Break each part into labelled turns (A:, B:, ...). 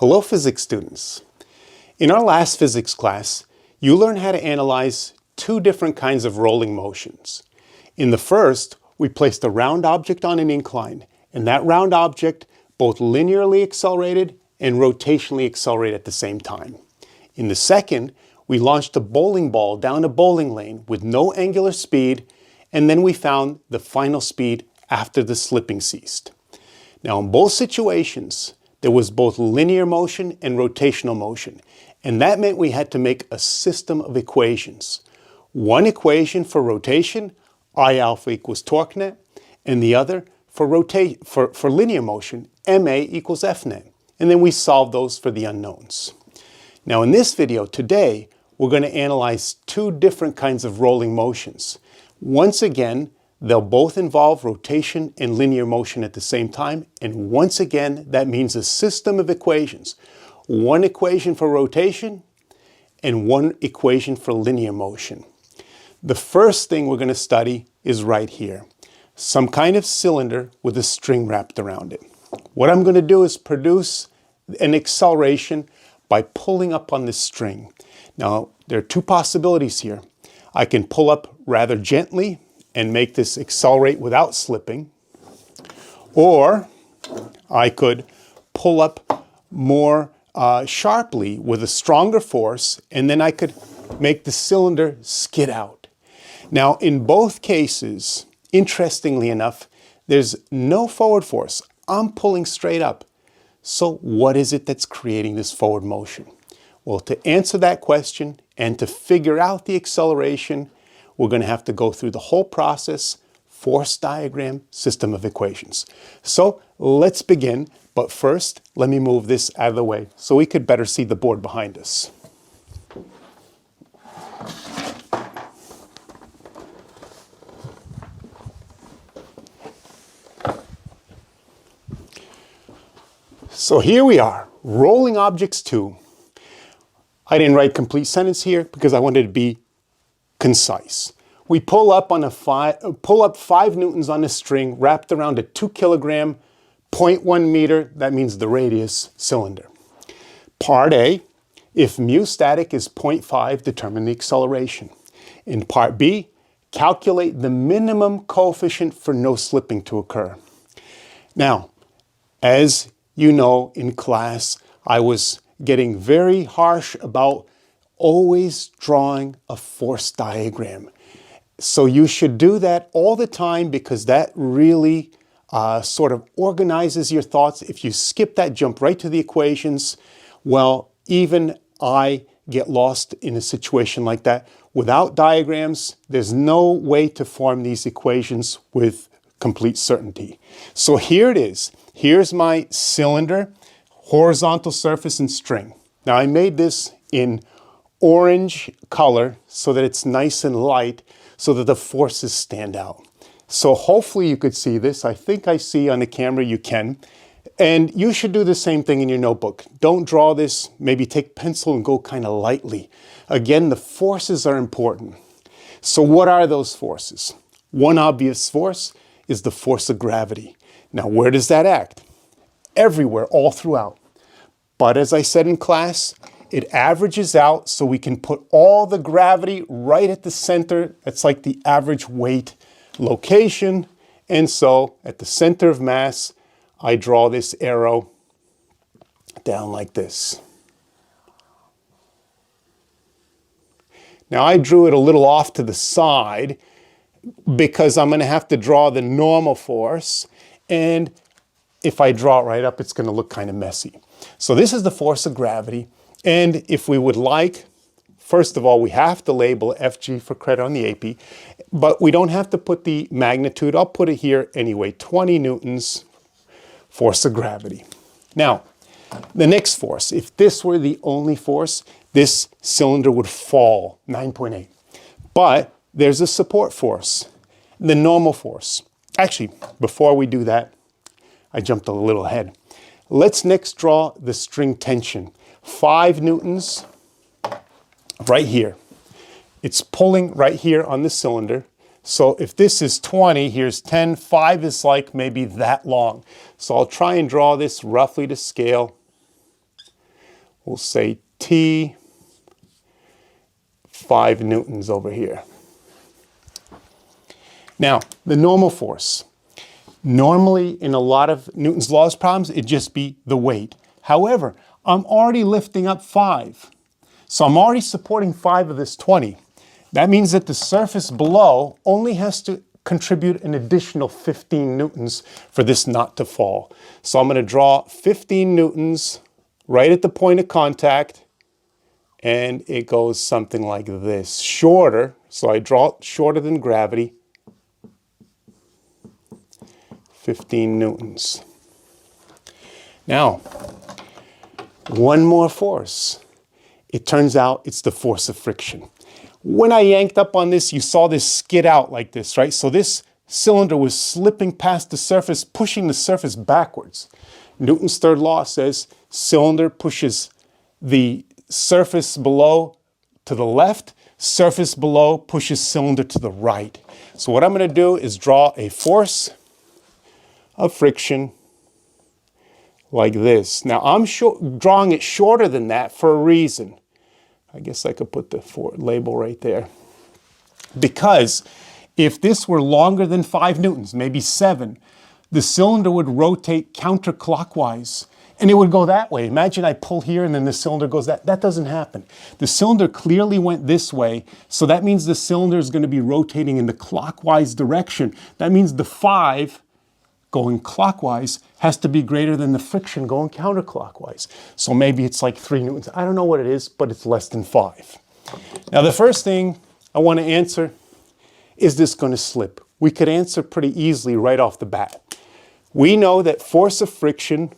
A: Hello physics students. In our last physics class, you learned how to analyze two different kinds of rolling motions. In the first, we placed a round object on an incline, and that round object both linearly accelerated and rotationally accelerated at the same time. In the second, we launched a bowling ball down a bowling lane with no angular speed, and then we found the final speed after the slipping ceased. Now in both situations, there was both linear motion and rotational motion, and that meant we had to make a system of equations. One equation for rotation, I alpha equals torque net, and the other for linear motion, ma equals F net. And then we solved those for the unknowns. Now in this video today, we're going to analyze two different kinds of rolling motions. Once again, they'll both involve rotation and linear motion at the same time. And once again, that means a system of equations. One equation for rotation and one equation for linear motion. The first thing we're going to study is right here. Some kind of cylinder with a string wrapped around it. What I'm going to do is produce an acceleration by pulling up on this string. Now, there are two possibilities here. I can pull up rather gently and make this accelerate without slipping, or I could pull up more sharply with a stronger force, and then I could make the cylinder skid out. Now in both cases, interestingly enough, there's no forward force. I'm pulling straight up. So what is it that's creating this forward motion? Well, to answer that question and to figure out the acceleration, we're going to have to go through the whole process, force diagram, system of equations. So let's begin, but first let me move this out of the way so we could better see the board behind us. So here we are, rolling objects 2. I didn't write complete sentence here because I wanted to be concise. We pull up 5 newtons on a string wrapped around a 2 kilogram, 0.1 meter, that means the radius, cylinder. Part A, if mu static is 0.5, determine the acceleration. In part B, calculate the minimum coefficient for no slipping to occur. Now, as you know, in class, I was getting very harsh about always drawing a force diagram. So you should do that all the time because that really sort of organizes your thoughts. If you skip that, jump right to the equations, well, even I get lost in a situation like that. Without diagrams, there's no way to form these equations with complete certainty. So here it is. Here's my cylinder, horizontal surface and string. Now I made this in orange color so that it's nice and light so that the forces stand out. So hopefully you could see this. I think I see on the camera you can. And you should do the same thing in your notebook. Don't draw this, maybe take pencil and go kind of lightly. Again, the forces are important. So what are those forces? One obvious force is the force of gravity. Now where does that act? Everywhere, all throughout. But as I said in class, it averages out so we can put all the gravity right at the center. That's like the average weight location. And so at the center of mass, I draw this arrow down like this. Now I drew it a little off to the side because I'm going to have to draw the normal force. And if I draw it right up, it's going to look kind of messy. So this is the force of gravity. And if we would like, first of all, we have to label FG for credit on the AP, but we don't have to put the magnitude. I'll put it here anyway, 20 newtons, force of gravity. Now, the next force, if this were the only force, this cylinder would fall, 9.8. But there's a support force, the normal force. Actually, before we do that, I jumped a little ahead. Let's next draw the string tension. 5 newtons right here. It's pulling right here on the cylinder. So if this is 20, here's 10, 5 is like maybe that long. So I'll try and draw this roughly to scale. we'll say T 5 newtons over here. Now, the normal force. Normally, in a lot of Newton's laws problems, it'd just be the weight. However, I'm already lifting up 5. So I'm already supporting 5 of this 20. That means that the surface below only has to contribute an additional 15 newtons for this not to fall. So I'm going to draw 15 newtons right at the point of contact, and it goes something like this. Shorter, so I draw it shorter than gravity, 15 newtons. Now, one more force. It turns out it's the force of friction. When I yanked up on this, you saw this skid out like this, right? So this cylinder was slipping past the surface, pushing the surface backwards. Newton's third law says cylinder pushes the surface below to the left, surface below pushes cylinder to the right. So what I'm going to do is draw a force of friction like this. Now I'm drawing it shorter than that for a reason. I guess I could put the label right there. Because if this were longer than 5 newtons, maybe 7, the cylinder would rotate counterclockwise and it would go that way. Imagine I pull here and then the cylinder goes that. That doesn't happen. The cylinder clearly went this way, so that means the cylinder is going to be rotating in the clockwise direction. That means the 5 going clockwise has to be greater than the friction going counterclockwise. So maybe it's like 3 newtons. I don't know what it is, but it's less than 5. Now the first thing I want to answer, is this going to slip? We could answer pretty easily right off the bat. We know that force of friction,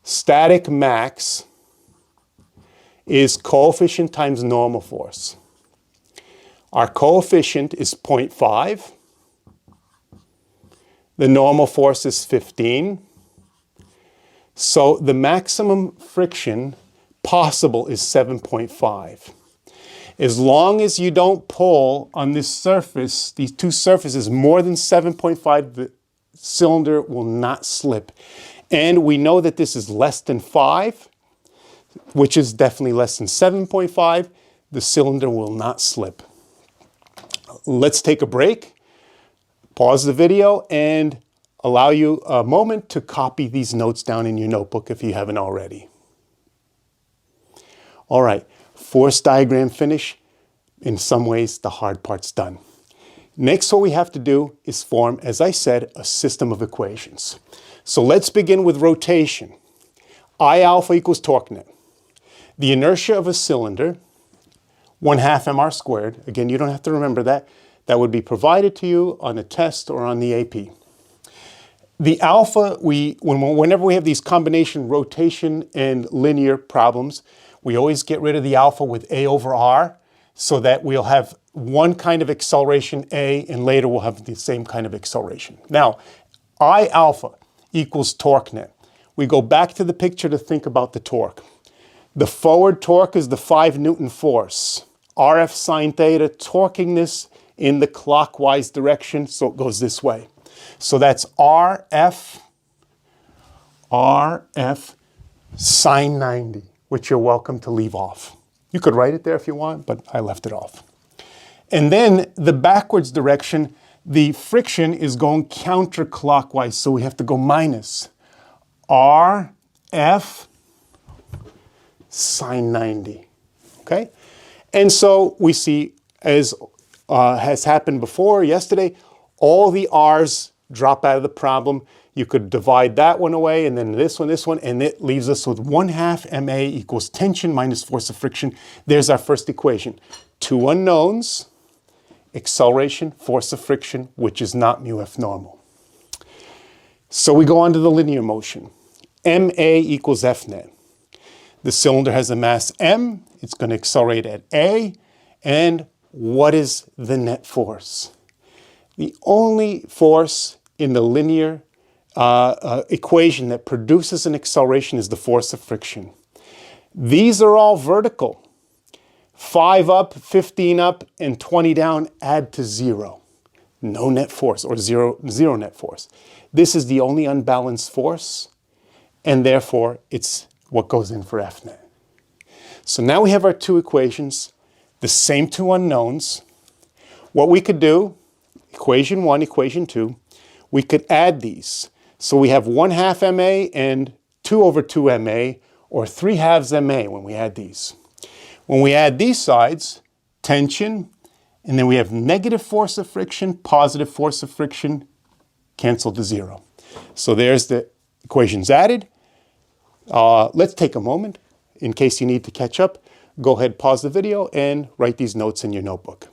A: static max, is coefficient times normal force. Our coefficient is 0.5. The normal force is 15. So the maximum friction possible is 7.5. As long as you don't pull on this surface, these two surfaces, more than 7.5, the cylinder will not slip. And we know that this is less than 5, which is definitely less than 7.5. The cylinder will not slip. Let's take a break. Pause the video and allow you a moment to copy these notes down in your notebook if you haven't already. All right, force diagram finish. In some ways, the hard part's done. Next, what we have to do is form, as I said, a system of equations. So let's begin with rotation. I alpha equals torque net. The inertia of a cylinder, 1/2 mr squared. Again, you don't have to remember that. That would be provided to you on a test or on the AP. The alpha, whenever we have these combination rotation and linear problems, we always get rid of the alpha with A over R so that we'll have one kind of acceleration A and later we'll have the same kind of acceleration. Now, I alpha equals torque net. We go back to the picture to think about the torque. The forward torque is the 5 Newton force. RF sine theta torquing this in the clockwise direction, so it goes this way. So that's RF sine 90, which you're welcome to leave off. You could write it there if you want, but I left it off. And then the backwards direction, the friction is going counterclockwise, so we have to go minus RF sine 90, okay? And so we see, as has happened before, yesterday, all the R's drop out of the problem. You could divide that one away, and then this one, and it leaves us with 1/2 ma equals tension minus force of friction. There's our first equation. 2 unknowns, acceleration, force of friction, which is not mu f normal. So we go on to the linear motion. ma equals f net. The cylinder has a mass m, it's going to accelerate at a, and what is the net force? The only force in the linear equation that produces an acceleration is the force of friction. These are all vertical. 5 up, 15 up, and 20 down add to 0. No net force, or zero net force. This is the only unbalanced force, and therefore it's what goes in for F net. So now we have our two equations, the same two unknowns. What we could do, equation 1, equation 2, we could add these. So we have 1/2 ma and 2/2 ma, or 3/2 ma when we add these. When we add these sides, tension, and then we have negative force of friction, positive force of friction, cancel to 0. So there's the equations added. Let's take a moment. In case you need to catch up, go ahead, pause the video, and write these notes in your notebook.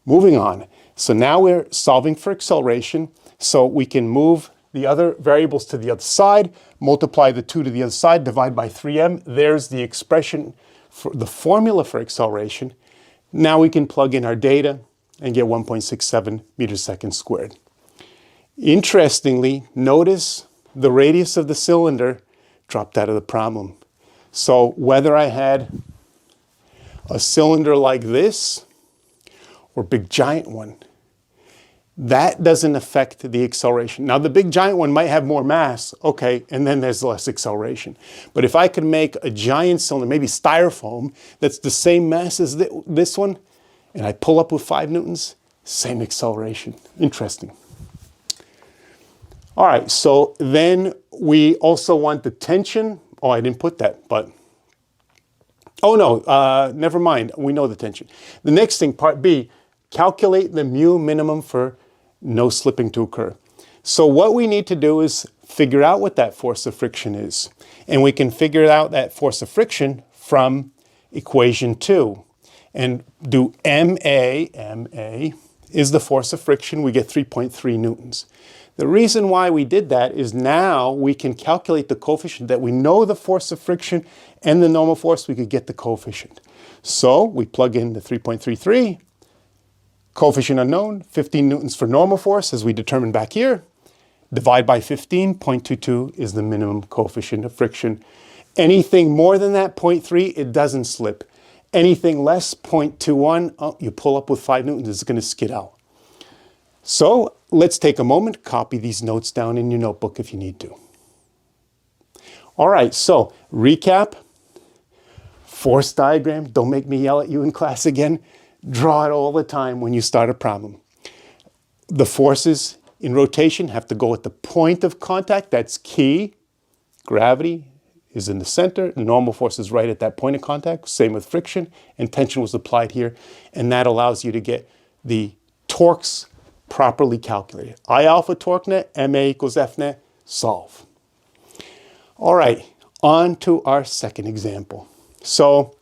A: Moving on. So now we're solving for acceleration. So we can move the other variables to the other side, multiply the 2 to the other side, divide by 3m. There's the expression for the formula for acceleration. Now we can plug in our data and get 1.67 meters seconds squared. Interestingly, notice the radius of the cylinder dropped out of the problem. So whether I had a cylinder like this or big giant one, that doesn't affect the acceleration. Now the big giant one might have more mass, okay, and then there's less acceleration. But if I could make a giant cylinder, maybe styrofoam, that's the same mass as this one, and I pull up with 5 newtons, same acceleration. Interesting. All right, so then we also want the tension. Oh, I didn't put that, but, oh no, never mind, we know the tension. The next thing, part B, calculate the mu minimum for no slipping to occur. So what we need to do is figure out what that force of friction is. And we can figure out that force of friction from equation 2. And do MA is the force of friction, we get 3.3 newtons. The reason why we did that is now we can calculate the coefficient that we know the force of friction and the normal force, we could get the coefficient. So we plug in the 3.33, coefficient unknown, 15 newtons for normal force as we determined back here. Divide by 15, 0.22 is the minimum coefficient of friction. Anything more than that, 0.3, it doesn't slip. Anything less, 0.21, oh, you pull up with 5 newtons, it's going to skid out. So let's take a moment, copy these notes down in your notebook if you need to. All right, so recap, force diagram, don't make me yell at you in class again. Draw it all the time when you start a problem. The forces in rotation have to go at the point of contact, that's key. Gravity is in the center, the normal force is right at that point of contact, same with friction, and tension was applied here, and that allows you to get the torques properly calculated. I alpha torque net, MA equals F net, solve. All right, on to our second example. So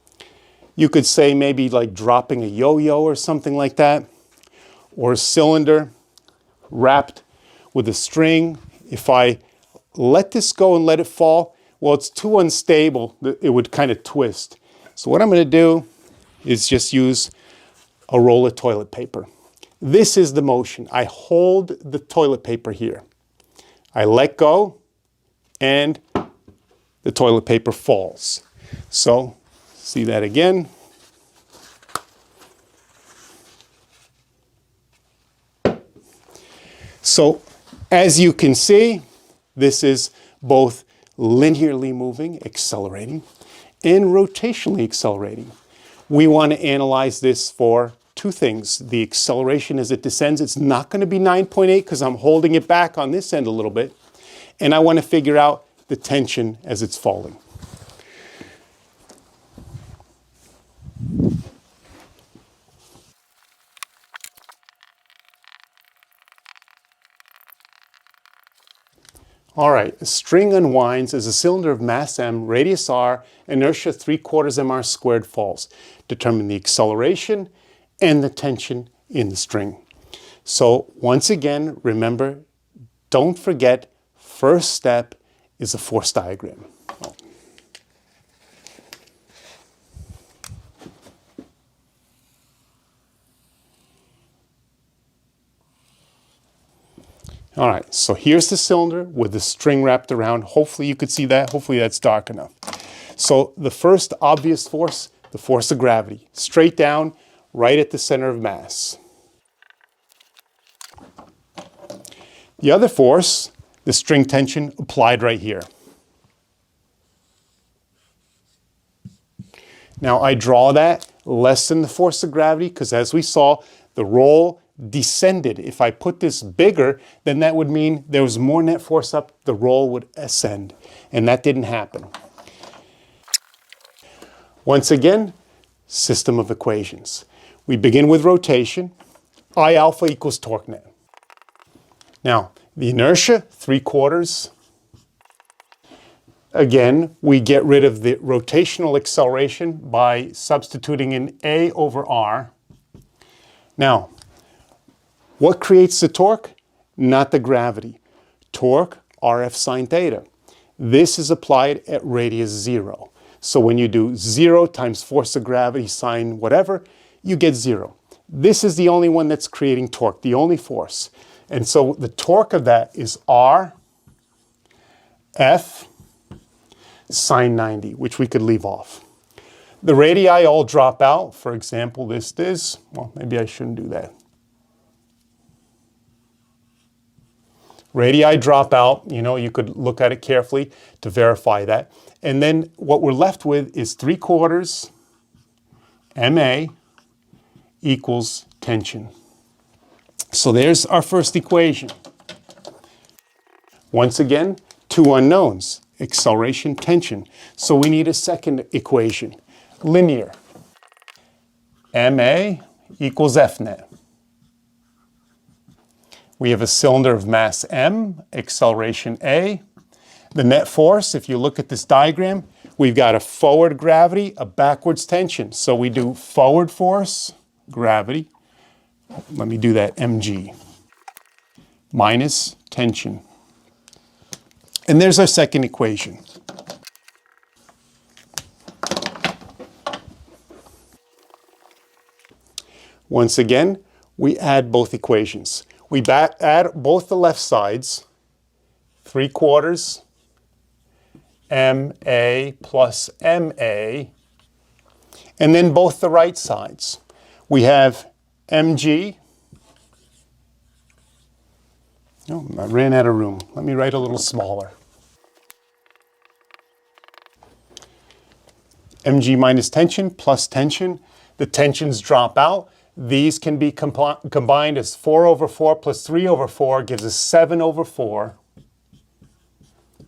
A: you could say maybe like dropping a yo-yo or something like that, or a cylinder wrapped with a string. If I let this go and let it fall, well, it's too unstable, it would kind of twist. So what I'm going to do is just use a roll of toilet paper. This is the motion. I hold the toilet paper here. I let go, and the toilet paper falls. So, see that again. So, as you can see, this is both linearly moving, accelerating, and rotationally accelerating. We want to analyze this for two things. The acceleration as it descends, it's not going to be 9.8 because I'm holding it back on this end a little bit. And I want to figure out the tension as it's falling. All right, a string unwinds as a cylinder of mass m, radius r, inertia 3/4 mr squared falls. Determine the acceleration and the tension in the string. So once again, remember, don't forget, first step is a force diagram. All right, so here's the cylinder with the string wrapped around. Hopefully you could see that. Hopefully that's dark enough. So the first obvious force, the force of gravity, straight down, right at the center of mass. The other force, the string tension, applied right here. Now I draw that less than the force of gravity because as we saw, the roll descended. If I put this bigger, then that would mean there was more net force up, the roll would ascend. And that didn't happen. Once again, system of equations. We begin with rotation. I alpha equals torque net. Now, the inertia, 3/4. Again, we get rid of the rotational acceleration by substituting in A over R. Now, what creates the torque? Not the gravity. Torque, RF sine theta. This is applied at radius 0. So when you do 0 times force of gravity sine whatever, you get 0. This is the only one that's creating torque, the only force. And so the torque of that is R, F, sine 90, which we could leave off. The radii all drop out. For example, this is, well, maybe I shouldn't do that. Radii drop out, you could look at it carefully to verify that. And then what we're left with is 3/4 MA equals tension. So there's our first equation. Once again, two unknowns, acceleration, tension. So we need a second equation, linear. MA equals F net. We have a cylinder of mass M, acceleration A. The net force, if you look at this diagram, we've got a forward gravity, a backwards tension. So we do forward force, gravity. Let me do that, mg, minus tension. And there's our second equation. Once again, we add both equations. We add both the left sides, 3/4 MA plus MA, and then both the right sides. We have mg. Oh, I ran out of room. Let me write a little smaller. Mg minus tension plus tension. The tensions drop out. These can be combined as 4/4 plus 3/4 gives us 7/4.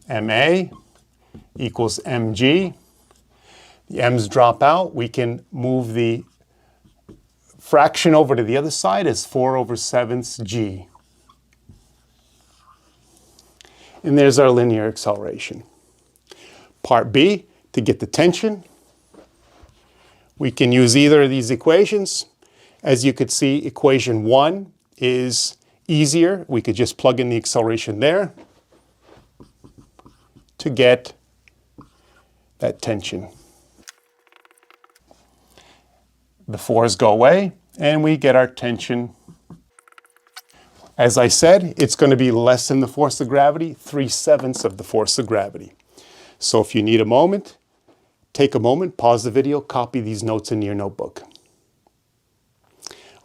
A: MA equals mg. The m's drop out. We can move the fraction over to the other side as 4/7 g. And there's our linear acceleration. Part B, to get the tension, we can use either of these equations. As you could see, equation 1 is easier. We could just plug in the acceleration there to get that tension. The 4's go away, and we get our tension. As I said, it's going to be less than the force of gravity, 3/7 of the force of gravity. So if you need a moment, take a moment, pause the video, copy these notes into your notebook.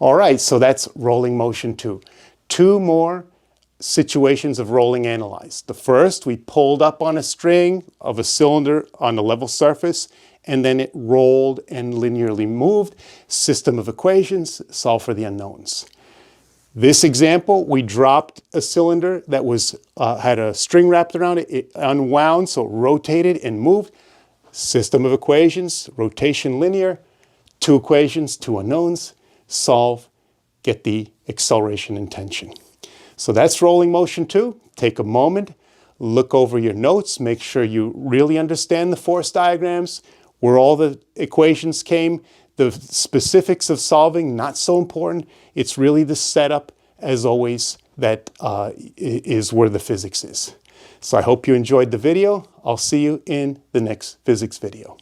A: All right, so that's rolling motion 2. Two more situations of rolling analyzed. The first, we pulled up on a string of a cylinder on a level surface, and then it rolled and linearly moved. System of equations, solve for the unknowns. This example, we dropped a cylinder that was had a string wrapped around it. It unwound, so it rotated and moved. System of equations, rotation linear, two equations, two unknowns, solve, get the acceleration and tension. So that's rolling motion 2. Take a moment, look over your notes, make sure you really understand the force diagrams, where all the equations came. The specifics of solving, not so important. It's really the setup, as always, that is where the physics is. So I hope you enjoyed the video. I'll see you in the next physics video.